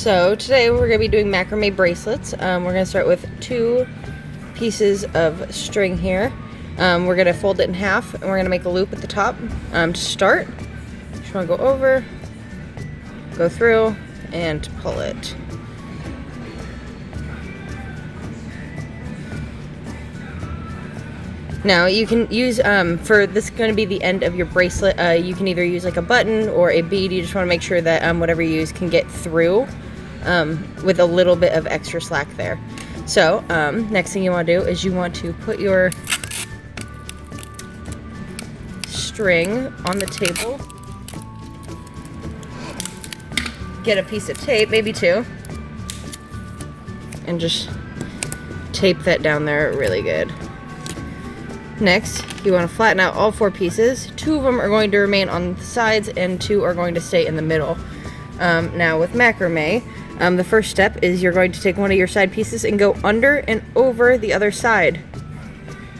So today we're going to be doing macrame bracelets. We're going to start with 2 pieces of string here. We're going to fold it in half and we're going to make a loop at the top. To start, just want to go over, go through, and pull it. Now you can use, for this is going to be the end of your bracelet, you can either use like a button or a bead. You just want to make sure that whatever you use can get through with a little bit of extra slack there. So next thing you want to do is you want to put your string on the table. Get a piece of tape, maybe 2, and just tape that down there really good. Next, you want to flatten out all 4 pieces. 2 of them are going to remain on the sides and 2 are going to stay in the middle. Now with macrame, the first step is you're going to take one of your side pieces and go under and over the other side.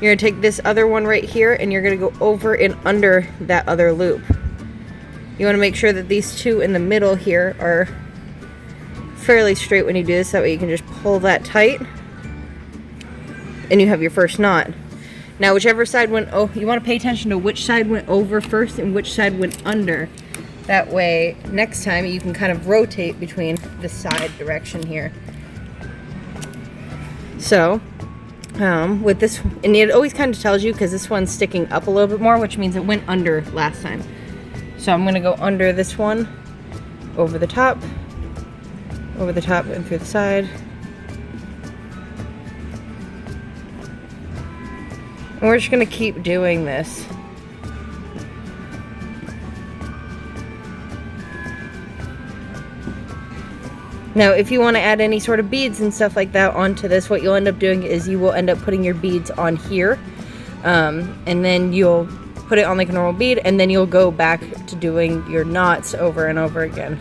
You're going to take this other one right here and you're going to go over and under that other loop. You want to make sure that these 2 in the middle here are fairly straight when you do this. That way you can just pull that tight and you have your first knot. Now whichever side went, you want to pay attention to which side went over first and which side went under. That way next time you can kind of rotate between the side direction here. So with this, and it always kind of tells you because this one's sticking up a little bit more, which means it went under last time. So I'm going to go under this one, over the top, and through the side. And we're just going to keep doing this. Now, if you want to add any sort of beads and stuff like that onto this, what you'll end up doing is you will end up putting your beads on here. And then you'll put it on like a normal bead, and then you'll go back to doing your knots over and over again.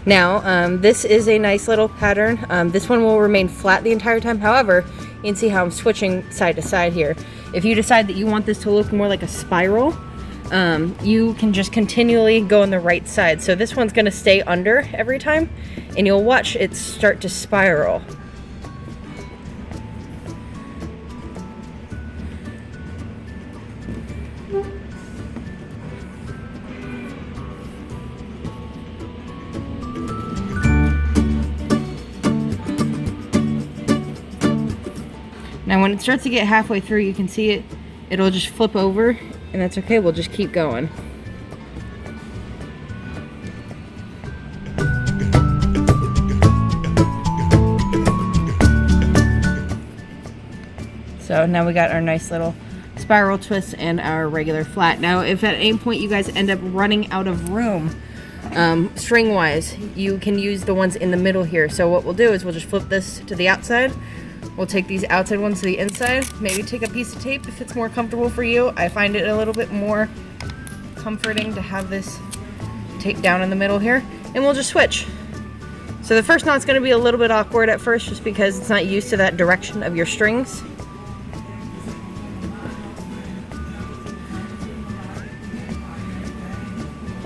Now, this is a nice little pattern. This one will remain flat the entire time. However, you can see how I'm switching side to side here. If you decide that you want this to look more like a spiral, you can just continually go on the right side. So this one's going to stay under every time, and you'll watch it start to spiral. Now when it starts to get halfway through, you can see it'll just flip over, and that's okay, we'll just keep going. So now we got our nice little spiral twist and our regular flat. Now if at any point you guys end up running out of room, string wise, you can use the ones in the middle here. So what we'll do is we'll just flip this to the outside. We'll take these outside ones to the inside, maybe take a piece of tape if it's more comfortable for you. I find it a little bit more comforting to have this tape down in the middle here, and we'll just switch. So the first knot's going to be a little bit awkward at first just because it's not used to that direction of your strings.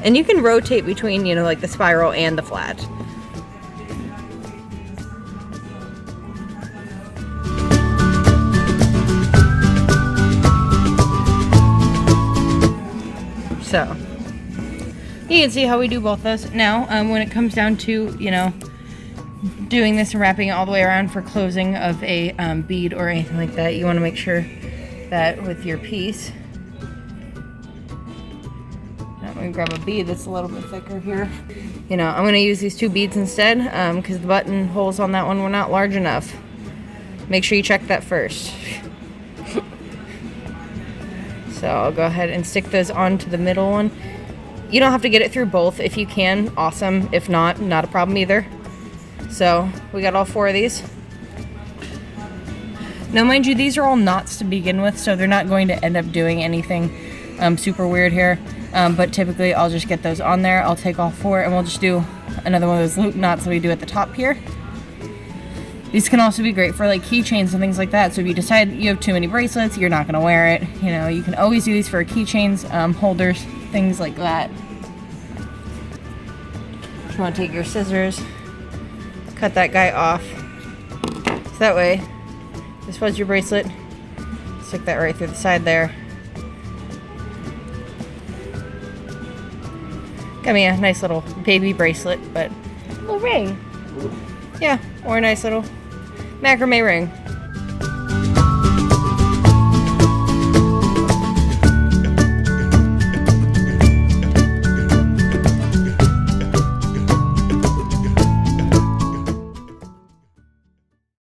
And you can rotate between, you know, like the spiral and the flat. So you can see how we do both those. Now when it comes down to, you know, doing this and wrapping it all the way around for closing of a bead or anything like that, you want to make sure that with your piece, I'm going to grab a bead that's a little bit thicker here. You know, I'm going to use these 2 beads instead because the button holes on that one were not large enough. Make sure you check that first. So I'll go ahead and stick those onto the middle one. You don't have to get it through both. If you can, awesome. If not, not a problem either. So we got all 4 of these. Now mind you, these are all knots to begin with, so they're not going to end up doing anything super weird here. But typically I'll just get those on there. I'll take all 4 and we'll just do another one of those loop knots that we do at the top here. These can also be great for like keychains and things like that. So if you decide you have too many bracelets, you're not going to wear it, you know, you can always do these for keychains, holders, things like that. You want to take your scissors, cut that guy off. So that way, this was your bracelet. Stick that right through the side there. Got me a nice little baby bracelet, but a little ring. Yeah, or a nice little macrame ring.